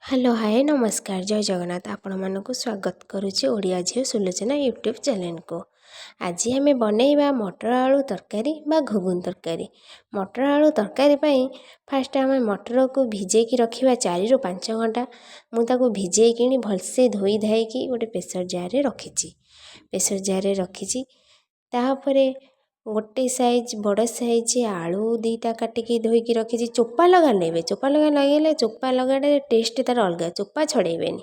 Hello hi ନମସ୍କାର ଜୟ ଜଗନ୍ନାଥ ଆପଣମାନଙ୍କୁ ସ୍ୱାଗତ କରୁଛି ଓଡ଼ିଆ ଝିଅ ସୁଲୋଚନା ୟୁଟ୍ୟୁବ୍ ଚ୍ୟାନେଲକୁ। ଆଜି ଆମେ ବନେଇବା ମଟର ଆଳୁ ତରକାରୀ ବା ଘୁଗୁନି ତରକାରୀ। ମଟର ଆଳୁ ତରକାରୀ ପାଇଁ ଫାଷ୍ଟ ଆମେ ମଟରକୁ ଭିଜେଇକି ରଖିବା 4ରୁ 5 ଘଣ୍ଟା। ମୁଁ ତାକୁ ଭିଜେଇକିଣି ଭଲସେ ଧୋଇ ଧାଇକି ଗୋଟେ ପ୍ରେସର ଜାର୍ରେ ରଖିଛି। ପ୍ରେସର ଜାର୍ରେ ରଖିଛି। ତାପରେ ଗୋଟେ ସାଇଜ୍ ବଡ଼ ସାଇଜ୍ ଆଳୁ ଦୁଇଟା କାଟିକି ଧୋଇକି ରଖିଛି। ଚୋପା ଲଗା ନେବେ, ଚୋପା ଲଗା ଲଗାଇଲେ ଚୋପା ଲଗାଟା ଟେଷ୍ଟ ତା'ର ଅଲଗା, ଚୋପା ଛଡ଼େଇବେନି।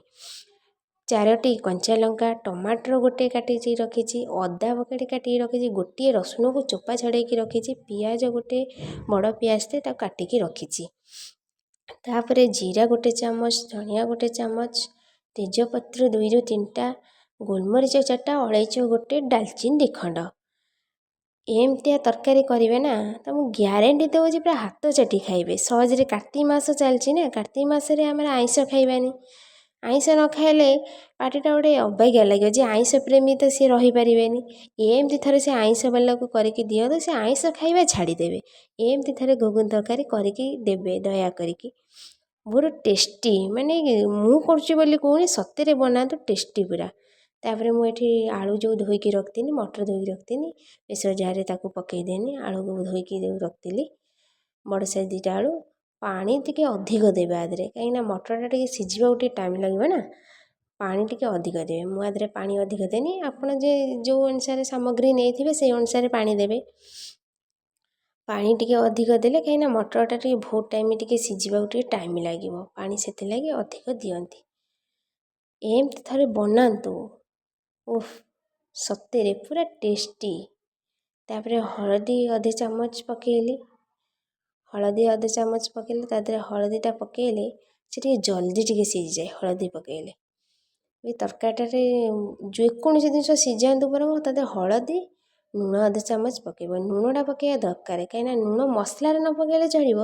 4ଟି କଞ୍ଚା ଲଙ୍କା, ଟମାଟର ଗୋଟେ କାଟିକି ରଖିଛି, ଅଦା ବକେଟେ କାଟିକି ରଖିଛି, ଗୋଟିଏ ରସୁଣକୁ ଚୋପା ଛଡ଼େଇକି ରଖିଛି, ପିଆଜ ଗୋଟେ ବଡ଼ ପିଆଜଟେ ତାକୁ କାଟିକି ରଖିଛି। ତାପରେ ଜିରା ଗୋଟେ ଚାମଚ, ଧନିଆ ଗୋଟେ ଚାମଚ, ତେଜପତ୍ର 2ରୁ 3ଟା, ଗୋଲମରିଚ 4ଟା, ଅଳେଇଚ ଗୋଟେ, ଡାଲଚିନି 2 ଖଣ୍ଡ। ଏମିତିଆ ତରକାରୀ କରିବେ ନା ତ ମୁଁ ଗ୍ୟାରେଣ୍ଟି ଦେଉଛି ପୁରା ହାତ ଚାଟି ଖାଇବେ ସହଜରେ। କାର୍ତ୍ତିକ ମାସ ଚାଲିଛି ନା, କାର୍ତ୍ତିକ ମାସରେ ଆମର ଆଇଁଷ ଖାଇବାନି। ଆଇଁଷ ନ ଖାଇଲେ ପାଟିଟା ଗୋଟେ ଅବାଗିଆ ଲାଗିବ। ଯେ ଆଇଁଷ ପ୍ରେମୀ ତ ସିଏ ରହିପାରିବେନି। ଏମିତି ଥରେ ସେ ଆଇଁଷ ବାଲାକୁ କରିକି ଦିଅନ୍ତୁ, ସେ ଆଇଁଷ ଖାଇବା ଛାଡ଼ିଦେବେ। ଏମିତି ଥରେ ଘୁଗୁନି ତରକାରୀ କରିକି ଦେବେ ଦୟା କରିକି। ବହୁତ ଟେଷ୍ଟି, ମାନେ ମୁଁ କରୁଛି ବୋଲି କହୁନି, ସତରେ ବନାନ୍ତୁ, ଟେଷ୍ଟି ପୁରା। ତାପରେ ମୁଁ ଏଠି ଆଳୁ ଯେଉଁ ଧୋଇକି ରଖିଥିଲି, ମଟର ଧୋଇକି ରଖିଥିଲି, ପ୍ରେସର ଜାର୍ରେ ତାକୁ ପକାଇଦେନି। ଆଳୁକୁ ଧୋଇକି ରଖିଥିଲି, ବଡ଼ ସାଇଜ୍ 2ଟା ଆଳୁ। ପାଣି ଟିକେ ଅଧିକ ଦେବେ ଆଦେହରେ, କାହିଁକିନା ମଟରଟା ଟିକେ ସିଝିବାକୁ ଟିକେ ଟାଇମ୍ ଲାଗିବ ନା। ପାଣି ଟିକେ ଅଧିକ ଦେବେ। ମୁଁ ଆଦେହରେ ପାଣି ଅଧିକ ଦେନି। ଆପଣ ଯେଉଁ ଅନୁସାରେ ସାମଗ୍ରୀ ନେଇଥିବେ ସେଇ ଅନୁସାରେ ପାଣି ଦେବେ। ପାଣି ଟିକେ ଅଧିକ ଦେଲେ କାହିଁକିନା ମଟରଟା ଟିକେ ବହୁତ ଟାଇମ୍ ଟିକେ ସିଝିବାକୁ ଟିକେ ଟାଇମ୍ ଲାଗିବ, ପାଣି ସେଥିଲାଗି ଅଧିକ ଦିଅନ୍ତି। ଏମିତି ଥରେ ବନାନ୍ତୁ, ଓଃ ସତରେ ପୁରା ଟେଷ୍ଟି। ତାପରେ ହଳଦୀ ଅଧେ ଚାମଚ ପକାଇଲି। ହଳଦୀ ଅଧେ ଚାମଚ ପକାଇଲେ, ତା ଦେହରେ ହଳଦୀଟା ପକାଇଲେ ସେ ଟିକେ ଜଲ୍ଦି ଟିକେ ସିଝିଯାଏ। ହଳଦୀ ପକାଇଲେ ଏ ତରକାରୀଟାରେ ଯେକୌଣସି ଜିନିଷ ସିଝାନ୍ତୁ ବରଂ ତା ଦେହରେ ହଳଦୀ, ଲୁଣ ଅଧେ ଚାମଚ ପକାଇବ। ଲୁଣଟା ପକାଇବା ଦରକାର, କାହିଁକିନା ଲୁଣ ମସଲାରେ ନ ପକାଇଲେ ଚଳିବ,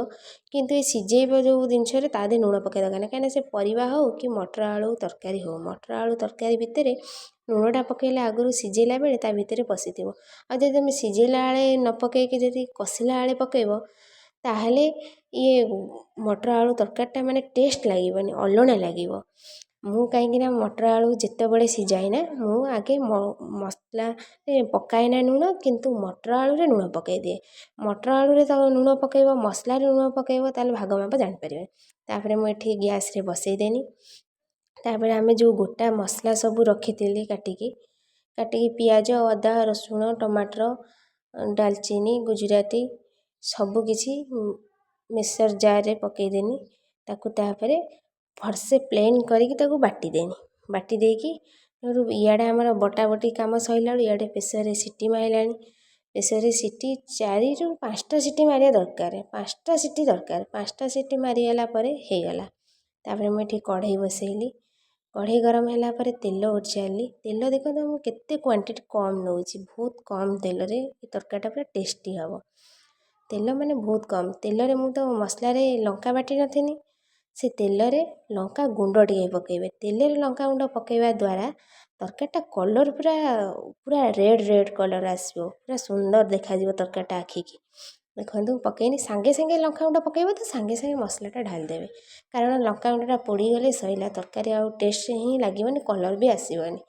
କିନ୍ତୁ ଏ ସିଝେଇବ ଯେଉଁ ଜିନିଷରେ ତା ଦେହରେ ଲୁଣ ପକାଇବା ଦରକାର ନାହିଁ। କାହିଁକିନା ସେ ପରିବା ହେଉ କି ମଟର ଆଳୁ ତରକାରୀ ହେଉ, ମଟର ଆଳୁ ତରକାରୀ ଭିତରେ ଲୁଣଟା ପକାଇଲେ ଆଗରୁ ସିଝେଇଲା ବେଳେ ତା ଭିତରେ ପଶିଥିବ। ଆଉ ଯଦି ତୁମେ ସିଝେଇଲା ବେଳେ ନ ପକାଇକି ଯଦି କଷିଲା ବେଳେ ପକାଇବ, ତାହେଲେ ଇଏ ମଟର ଆଳୁ ତରକାରୀଟା ମାନେ ଟେଷ୍ଟ ଲାଗିବନି, ଅଲଣା ଲାଗିବ। ମୁଁ କାହିଁକିନା ମଟର ଆଳୁ ଯେତେବେଳେ ସିଝାଏ ନା, ମୁଁ ଆଗେ ମସଲାରେ ପକାଏ ନା ଲୁଣ, କିନ୍ତୁ ମଟର ଆଳୁରେ ଲୁଣ ପକାଇଦିଏ। ମଟର ଆଳୁରେ ତ ଲୁଣ ପକାଇବ, ମସଲାରେ ଲୁଣ ପକାଇବ, ତାହେଲେ ଭାଗ ମାପ ଜାଣିପାରିବେ। ତାପରେ ମୁଁ ଏଠି ଗ୍ୟାସ୍ରେ ବସାଇଦେନି। ତାପରେ ଆମେ ଯେଉଁ ଗୋଟା ମସଲା ସବୁ ରଖିଥିଲି କାଟିକି ପିଆଜ, ଅଦା, ରସୁଣ, ଟମାଟର, ଡାଲଚିନି, ଗୁଜୁରାତି ସବୁକିଛି ମିକ୍ସର ଜାର୍ରେ ପକାଇଦେନି। ତାକୁ ତାପରେ ଭଲସେ ପ୍ଲେନ୍ କରିକି ତାକୁ ବାଟିଦେନି। ବାଟି ଦେଇକି ଇଆଡ଼େ ଆମର ବଟାବଟି କାମ ସରିଲା ବେଳୁ ଇଆଡ଼େ ପ୍ରେସରରେ ସିଟି ମାରିଲାଣି। ପ୍ରେସରରେ ସିଟି 4ରୁ 5ଟା ସିଟି ମାରିବା ଦରକାର, 5ଟା ସିଟି ଦରକାର। 5ଟା ସିଟି ମାରିଗଲା ପରେ ହେଇଗଲା। ତାପରେ ମୁଁ ଏଠି କଢ଼େଇ ବସାଇଲି। କଢ଼େଇ ଗରମ ହେଲା ପରେ ତେଲ ଓଜାଡ଼ିଲି। ତେଲ ଦେଖନ୍ତୁ ମୁଁ କେତେ କ୍ୱାଣ୍ଟିଟି କମ୍ ନେଉଛି, ବହୁତ କମ୍ ତେଲରେ ଏ ତରକାରୀଟା ପୁରା ଟେଷ୍ଟି ହେବ। ତେଲ ମାନେ ବହୁତ କମ୍ ତେଲରେ। ମୁଁ ତ ମସଲାରେ ଲଙ୍କା ବାଟି ନଥିଲି, ସେ ତେଲରେ ଲଙ୍କା ଗୁଣ୍ଡ ଟିକେ ପକାଇବେ। ତେଲରେ ଲଙ୍କା ଗୁଣ୍ଡ ପକାଇବା ଦ୍ୱାରା ତରକାରୀଟା କଲର୍ ପୁରା ରେଡ଼୍ କଲର୍ ଆସିବ, ପୁରା ସୁନ୍ଦର ଦେଖାଯିବ ତରକାରୀଟା ଆଖିକି। ଦେଖନ୍ତୁ ପକାଇନି, ସାଙ୍ଗେ ସାଙ୍ଗେ ଲଙ୍କା ଗୁଣ୍ଡ ପକାଇବ ତ ସାଙ୍ଗେ ସାଙ୍ଗେ ମସଲାଟା ଢାଳିଦେବେ, କାରଣ ଲଙ୍କା ଗୁଣ୍ଡଟା ପୋଡ଼ିଗଲେ ସଇଲା, ତରକାରୀ ଆଉ ଟେଷ୍ଟ ହିଁ ଲାଗିବନି, କଲର୍ ବି ଆସିବନି।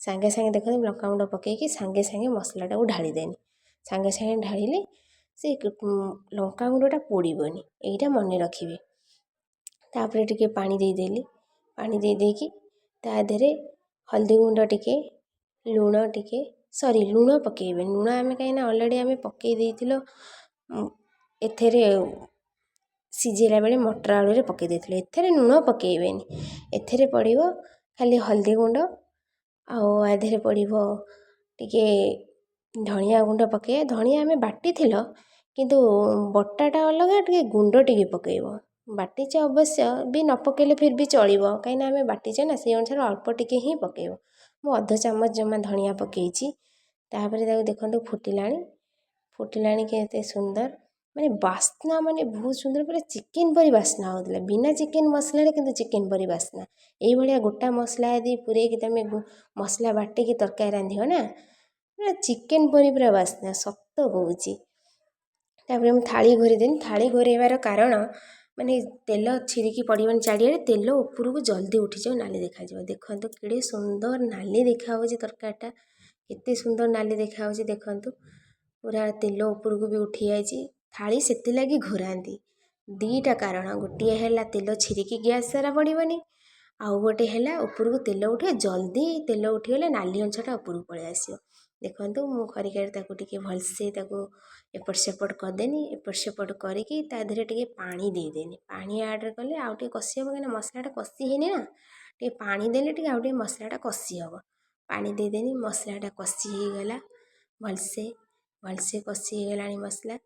ସାଙ୍ଗେ ସାଙ୍ଗେ ଦେଖନ୍ତୁ ଲଙ୍କା ଗୁଣ୍ଡ ପକାଇକି ସାଙ୍ଗେ ସାଙ୍ଗେ ମସଲାଟାକୁ ଢାଳିଦେନି। ସାଙ୍ଗେ ସାଙ୍ଗେ ଢାଳିଲେ ସେ ଲଙ୍କା ଗୁଣ୍ଡଟା ପୋଡ଼ିବନି, ଏଇଟା ମନେ ରଖିବେ। ତାପରେ ଟିକେ ପାଣି ଦେଇଦେଲି। ପାଣି ଦେଇକି ତା ଦେହରେ ହଳଦୀ ଗୁଣ୍ଡ ଟିକେ, ଲୁଣ ଟିକେ, ଲୁଣ ପକାଇବେନି। ଲୁଣ ଆମେ କାହିଁକିନା ଅଲରେଡ଼ି ଆମେ ପକାଇ ଦେଇଥିଲୁ ଏଥିରେ, ସିଝେଇଲା ବେଳେ ମଟର ଆଳୁରେ ପକାଇ ଦେଇଥିଲୁ। ଏଥିରେ ଲୁଣ ପକାଇବେନି। ଏଥିରେ ପଡ଼ିବ ଖାଲି ହଳଦୀ ଗୁଣ୍ଡ, ଆଉ ଆ ଦେହରେ ପଡ଼ିବ ଟିକେ ଧଣିଆ ଗୁଣ୍ଡ ପକାଇବା। ଧଣିଆ ଆମେ ବାଟିଥିଲ, କିନ୍ତୁ ବଟାଟା ଅଲଗା, ଟିକେ ଗୁଣ୍ଡ ଟିକେ ପକାଇବ। ବାଟିଛେ ଅବଶ୍ୟ ବି ନ ପକାଇଲେ ଫିର୍ ବି ଚଳିବ, କାହିଁକିନା ଆମେ ବାଟିଛେ ନା, ସେଇ ଅନୁସାରେ ଅଳ୍ପ ଟିକେ ହିଁ ପକାଇବ। ମୁଁ ଅଧ ଚାମଚ ଜମା ଧଣିଆ ପକାଇଛି। ତାପରେ ତାକୁ ଦେଖନ୍ତୁ ଫୁଟିଲାଣି କେତେ ସୁନ୍ଦର, ମାନେ ବାସ୍ନା ମାନେ ବହୁତ ସୁନ୍ଦର, ପୁରା ଚିକେନ୍ ପରି ବାସ୍ନା ହେଉଥିଲା। ବିନା ଚିକେନ୍ ମସଲାରେ କିନ୍ତୁ ଚିକେନ୍ ପରି ବାସ୍ନା। ଏଇଭଳିଆ ଗୋଟା ମସଲା ଯଦି ପୂରେଇକି ତୁମେ ମସଲା ବାଟିକି ତରକାରୀ ରାନ୍ଧିବ ନା, ପୁରା ଚିକେନ୍ ପରି ପୁରା ବାସ୍ନା, ସତ କହୁଛି। ତାପରେ ମୁଁ ଥାଳି ଘୋରିଦେନି। ଥାଳି ଘୋରାଇବାର କାରଣ, ମାନେ ତେଲ ଛିରିକି ପଡ଼ିବନି ଚାରିଆଡ଼େ, ତେଲ ଉପରକୁ ଜଲ୍ଦି ଉଠିଯିବ, ନାଲି ଦେଖାଯିବ। ଦେଖନ୍ତୁ କେଡ଼େ ସୁନ୍ଦର ନାଲି ଦେଖାହେଉଛି ତରକାରୀଟା, କେତେ ସୁନ୍ଦର ନାଲି ଦେଖାହେଉଛି ଦେଖନ୍ତୁ। ପୁରା ତେଲ ଉପରକୁ ବି ଉଠି ଯାଇଛି। ଥାଳି ସେଥିଲାଗି ଘୋରାନ୍ତି, ଦୁଇଟା କାରଣ। ଗୋଟିଏ ହେଲା ତେଲ ଛିରିକି ଗ୍ୟାସ୍ ସାରା ପଡ଼ିବନି, ଆଉ ଗୋଟେ ହେଲା ଉପରକୁ ତେଲ ଉଠିବ, ଜଲ୍ଦି ତେଲ ଉଠିଗଲେ ନାଲି ଅଂଶଟା ଉପରକୁ ପଳେଇ ଆସିବ। ଦେଖନ୍ତୁ ମୁଁ ଖରିକାରେ ତାକୁ ଟିକେ ଭଲସେ ତାକୁ ଏପଟ ସେପଟ କରିଦେନି। ଏପଟ ସେପଟ କରିକି ତା ଦେହରେ ଟିକେ ପାଣି ଦେଇଦେନି। ପାଣି ଆଡ଼୍ କଲେ ଆଉ ଟିକେ କଷି ହେବ, କାହିଁକିନା ମସଲାଟା କଷି ହେଇନି ନା। ଟିକେ ପାଣି ଦେଲେ ଟିକେ ଆଉ ଟିକେ ମସଲାଟା କଷି ହେବ। ପାଣି ଦେଇଦେନି, ମସଲାଟା କଷି ହେଇଗଲା ଭଲସେ କଷି ହେଇଗଲାଣି ମସଲା।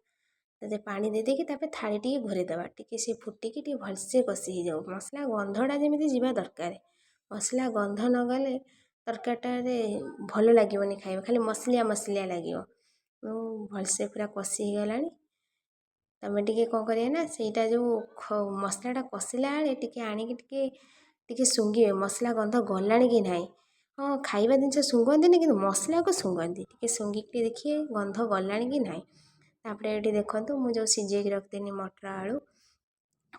ତାପରେ ପାଣି ଦେଇଦେଇକି ତାପରେ ଥାଳି ଟିକେ ଘୋରେଇ ଦେବା, ଟିକେ ସେ ଫୁଟିକି ଟିକେ ଭଲସେ କଷି ହେଇଯାଉ। ମସଲା ଗନ୍ଧଟା ଯେମିତି ଯିବା ଦରକାର, ମସଲା ଗନ୍ଧ ନ ଗଲେ ତରକାରୀଟାରେ ଭଲ ଲାଗିବନି ଖାଇବା, ଖାଲି ମସଲିଆ ମସଲିଆ ଲାଗିବ। ଭଲସେ ପୁରା କଷି ହେଇଗଲାଣି। ତମେ ଟିକେ କ'ଣ କରିବେ ନା, ସେଇଟା ଯେଉଁ ମସଲାଟା କଷିଲା ବେଳେ ଟିକେ ଆଣିକି ଟିକେ ଶୁଙ୍ଘିବେ, ମସଲା ଗନ୍ଧ ଗଲାଣି କି ନାହିଁ। ହଁ, ଖାଇବା ଜିନିଷ ଶୁଙ୍ଘନ୍ତିନି କିନ୍ତୁ ମସଲାକୁ ଶୁଙ୍ଘନ୍ତି, ଟିକେ ଶୁଙ୍ଘିକି ଦେଖିବେ ଗନ୍ଧ ଗଲାଣି କି ନାହିଁ। ତାପରେ ଏଠି ଦେଖନ୍ତୁ ମୁଁ ଯେଉଁ ସିଝେଇକି ରଖିଥିଲି ମଟର ଆଳୁ,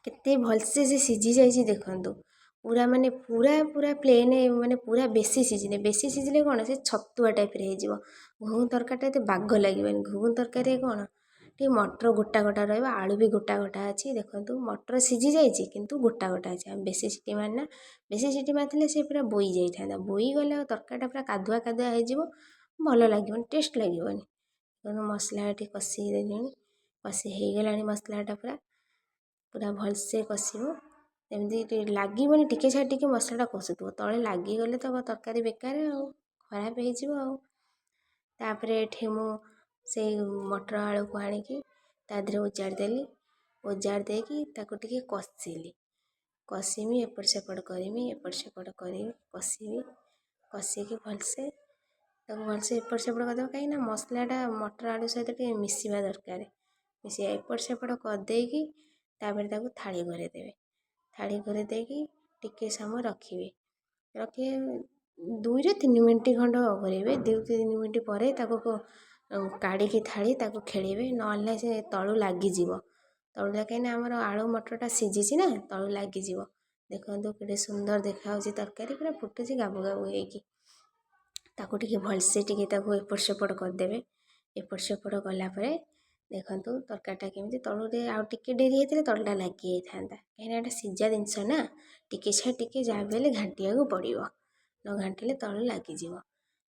କେତେ ଭଲସେ ସେ ସିଝି ଯାଇଛି ଦେଖନ୍ତୁ। ପୁରା ମାନେ ପୁରା ପ୍ଲେନ୍, ମାନେ ପୁରା ବେଶୀ ସିଝିନି। ବେଶୀ ସିଝିଲେ କ'ଣ ସେ ଛତୁଆ ଟାଇପ୍ରେ ହେଇଯିବ। ଘୁଗୁନି ତରକାରୀଟା ଏତେ ବାଗ ଲାଗିବନି। ଘୁଗୁନି ତରକାରୀରେ କ'ଣ ଟିକେ ମଟର ଗୋଟା ଗୋଟା ରହିବ, ଆଳୁ ବି ଗୋଟା ଗୋଟା ଅଛି। ଦେଖନ୍ତୁ ମଟର ସିଝି ଯାଇଛି କିନ୍ତୁ ଗୋଟା ଗୋଟା ଅଛି। ଆମେ ବେଶୀ ସିଟି ମାରିନା, ବେଶୀ ସିଟି ମାରିଥିଲେ ସେ ପୁରା ବୋଇ ଯାଇଥାନ୍ତା। ବୋଇ ଗଲେ ଆଉ ତରକାରୀଟା ପୁରା କାଦୁଆ କାଦୁଆ ହେଇଯିବ, ଭଲ ଲାଗିବନି, ଟେଷ୍ଟ ଲାଗିବନି। ତେଣୁ ମସଲା ଏଠି କଷି ଦେଲିଣି, କଷି ହେଇଗଲାଣି ମସଲାଟା ପୁରା ଭଲସେ କଷିବ। ଏମିତି ଲାଗିବନି, ଟିକେ ଛାଡ଼ି ଟିକେ ମସଲାଟା କଷୁଥିବ, ତଳେ ଲାଗିଗଲେ ତ ତରକାରୀ ବେକାର ଆଉ, ଖରାପ ହେଇଯିବ ଆଉ। ତାପରେ ଏଠି ମୁଁ ସେଇ ମଟର ଆଳୁକୁ ଆଣିକି ତା ଦେହରେ ଓଜାଡ଼ି ଦେଲି। ଓଜାଡ଼ି ଦେଇକି ତାକୁ ଟିକେ କଷିମି, ଏପଟ ସେପଟ କରିମି, କଷିବି। କଷିକି ଭଲସେ ତାକୁ ଏପଟ ସେପଟ କରିଦେବ, କାହିଁକିନା ମସଲାଟା ମଟର ଆଳୁ ସହିତ ଟିକେ ମିଶିବା ଦରକାର। ଏପଟ ସେପଟ କରିଦେଇକି ତାପରେ ତାକୁ ଥାଳି ଘୋରେଇ ଦେବେ। ଥାଳି ଘୋରେଇ ଦେଇକି ଟିକେ ସମୟ ରଖିବେ 2ରୁ 3 ମିନିଟ୍ ଖଣ୍ଡ ଘୋରେଇବେ। 2-3 ମିନିଟ୍ ପରେ ତାକୁ କାଢ଼ିକି ଥାଳି ତାକୁ ଖେଳିବେ, ନହେଲେ ସେ ତଳୁ ଲାଗିଯିବ। କାହିଁକିନା ଆମର ଆଳୁ ମଟରଟା ସିଝିଛି ନା, ତଳୁ ଲାଗିଯିବ। ଦେଖନ୍ତୁ କେତେ ସୁନ୍ଦର ଦେଖାହେଉଛି ତରକାରୀ, ପୁରା ଫୁଟୁଛି ଗାବୁ ଗାବୁ ହେଇକି। ତାକୁ ଟିକେ ଭଲସେ ଟିକେ ତାକୁ ଏପଟ ସେପଟ କରିଦେବେ। ଏପଟ ସେପଟ କଲା ପରେ ଦେଖନ୍ତୁ ତରକାରୀଟା କେମିତି, ତଳୁରେ ଆଉ ଟିକେ ଡେରି ହେଇଥିଲେ ତଳଟା ଲାଗି ଯାଇଥାନ୍ତା, କାହିଁକିନା ଏଇଟା ସିଝା ଜିନିଷ ନା। ଟିକେ ଯାହା ବି ହେଲେ ଘାଣ୍ଟିବାକୁ ପଡ଼ିବ, ନ ଘାଣ୍ଟିଲେ ତଳୁ ଲାଗିଯିବ।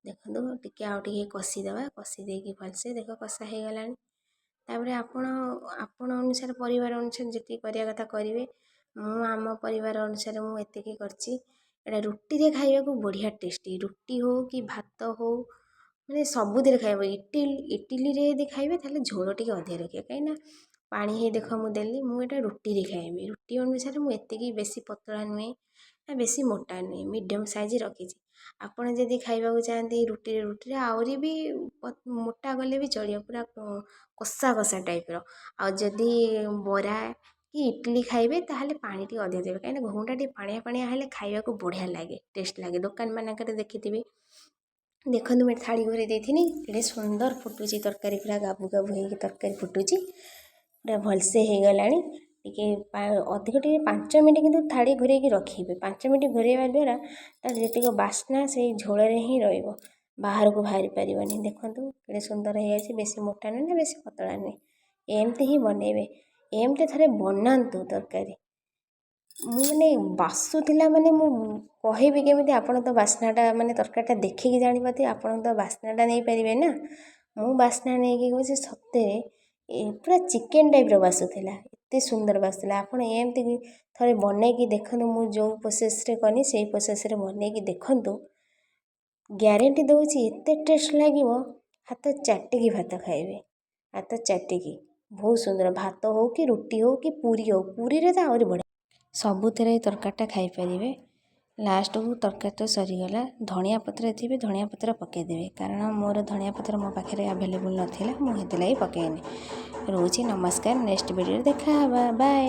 ଦେଖନ୍ତୁ ଟିକେ ଆଉ ଟିକେ କଷିଦେବା, କଷି ଦେଇକି ଭଲସେ ଦେଖ କଷା ହେଇଗଲାଣି। ତାପରେ ଆପଣ ଅନୁସାରେ, ପରିବାର ଅନୁସାରେ ଯେତିକି କରିବା କଥା କରିବେ। ମୁଁ ଆମ ପରିବାର ଅନୁସାରେ ମୁଁ ଏତିକି କରିଛି। ଏଇଟା ରୁଟିରେ ଖାଇବାକୁ ବଢ଼ିଆ ଟେଷ୍ଟି, ରୁଟି ହଉ କି ଭାତ ହଉ, ମାନେ ସବୁଥିରେ ଖାଇବ। ଇଟିଲିରେ ଯଦି ଖାଇବେ ତାହେଲେ ଝୋଳ ଟିକେ ଅଧିକା ରଖିବେ, କାହିଁକିନା ପାଣି ହେଇ ଦେଖ ମୁଁ ଦେଲି, ମୁଁ ଏଇଟା ରୁଟିରେ ଖାଇବି। ରୁଟି ଅନୁସାରେ ମୁଁ ଏତିକି, ବେଶୀ ପତଳା ନୁହେଁ ନା ବେଶୀ ମୋଟା ନୁହେଁ, ମିଡ଼ିୟମ୍ ସାଇଜ୍ ରଖିଛି। ଆପଣ ଯଦି ଖାଇବାକୁ ଚାହାନ୍ତି ରୁଟିରେ ଆହୁରି ବି ମୋଟା ଗଲେ ବି ଚଳିବ, ପୁରା କଷା କଷା ଟାଇପ୍ର। ଆଉ ଯଦି ବରା କି ଇଟିଲି ଖାଇବେ ତାହେଲେ ପାଣି ଟିକେ ଅଧିକ ଦେବେ, କାହିଁକିନା ଘୁଗୁନିଟା ଟିକେ ପାଣିଆ ପାଣିଆ ହେଲେ ଖାଇବାକୁ ବଢ଼ିଆ ଲାଗେ, ଟେଷ୍ଟ ଲାଗେ। ଦୋକାନମାନଙ୍କରେ ଦେଖିଥିବେ। ଦେଖନ୍ତୁ ମୁଁ ଥାଳି ଘୋରେଇ ଦେଇଥିନି, କେଡ଼େ ସୁନ୍ଦର ଫୁଟୁଛି ତରକାରୀ, ପୁରା ଗାବୁ ଗାବୁ ହେଇକି ତରକାରୀ ଫୁଟୁଛି, ପୁରା ଭଲସେ ହେଇଗଲାଣି। ଅଧିକ ଟିକେ 5 ମିନିଟ୍ କିନ୍ତୁ ଥାଳି ଘୋରେଇକି ରଖିବେ। 5 ମିନିଟ୍ ଘୋରେଇବା ଦ୍ୱାରା ତାର ଯେତିକି ବାସ୍ନା ସେଇ ଝୋଳରେ ହିଁ ରହିବ, ବାହାରକୁ ବାହାରି ପାରିବନି। ଦେଖନ୍ତୁ କେଡ଼େ ସୁନ୍ଦର ହେଇଯାଇଛି, ବେଶୀ ମୋଟା ନୁହେଁ ନା ବେଶୀ ପତଳା ନୁହେଁ। ଏମିତି ହିଁ ବନେଇବେ, ଏମିତି ଥରେ ବନାନ୍ତୁ ତରକାରୀ। ମୁଁ ମାନେ ବାସୁଥିଲା ମାନେ ମୁଁ କହିବି କେମିତି, ଆପଣ ତ ବାସ୍ନାଟା, ମାନେ ତରକାରୀଟା ଦେଖିକି ଜାଣିପାରୁଥିବେ, ଆପଣ ତ ବାସ୍ନାଟା ନେଇପାରିବେ ନା। ମୁଁ ବାସ୍ନା ନେଇକି କହୁଛି, ସତରେ ପୁରା ଚିକେନ୍ ଟାଇପ୍ର ବାସୁଥିଲା, ଏତେ ସୁନ୍ଦର ବାସୁଥିଲା। ଆପଣ ଏମିତି ଥରେ ବନେଇକି ଦେଖନ୍ତୁ, ମୁଁ ଯେଉଁ ପ୍ରୋସେସ୍ରେ କଲି ସେଇ ପ୍ରୋସେସ୍ରେ ବନେଇକି ଦେଖନ୍ତୁ, ଗ୍ୟାରେଣ୍ଟି ଦେଉଛି ଏତେ ଟେଷ୍ଟ ଲାଗିବ, ହାତ ଚାଟିକି ଭାତ ଖାଇବେ, ହାତ ଚାଟିକି। ବହୁତ ସୁନ୍ଦର, ଭାତ ହଉ କି ରୁଟି ହଉ କି ପୁରୀ ହଉ, ପୁରୀରେ ତ ଆହୁରି ବଢ଼ିଆ, ସବୁଥିରେ ତରକାରୀଟା ଖାଇପାରିବେ। ଲାଷ୍ଟକୁ ତରକାରୀଟା ସରିଗଲା, ଧଣିଆ ପତ୍ର ଥିବେ ଧଣିଆ ପତ୍ର ପକାଇଦେବେ, କାରଣ ମୋର ଧଣିଆ ପତ୍ର ମୋ ପାଖରେ ଆଭେଲେବୁଲ୍ ନଥିଲା, ମୁଁ ସେଥିଲାଗି ପକାଇନି। ରହୁଛି, ନମସ୍କାର, ନେକ୍ସଟ ଭିଡ଼ିଓରେ ଦେଖା ହେବା, ବାଏ।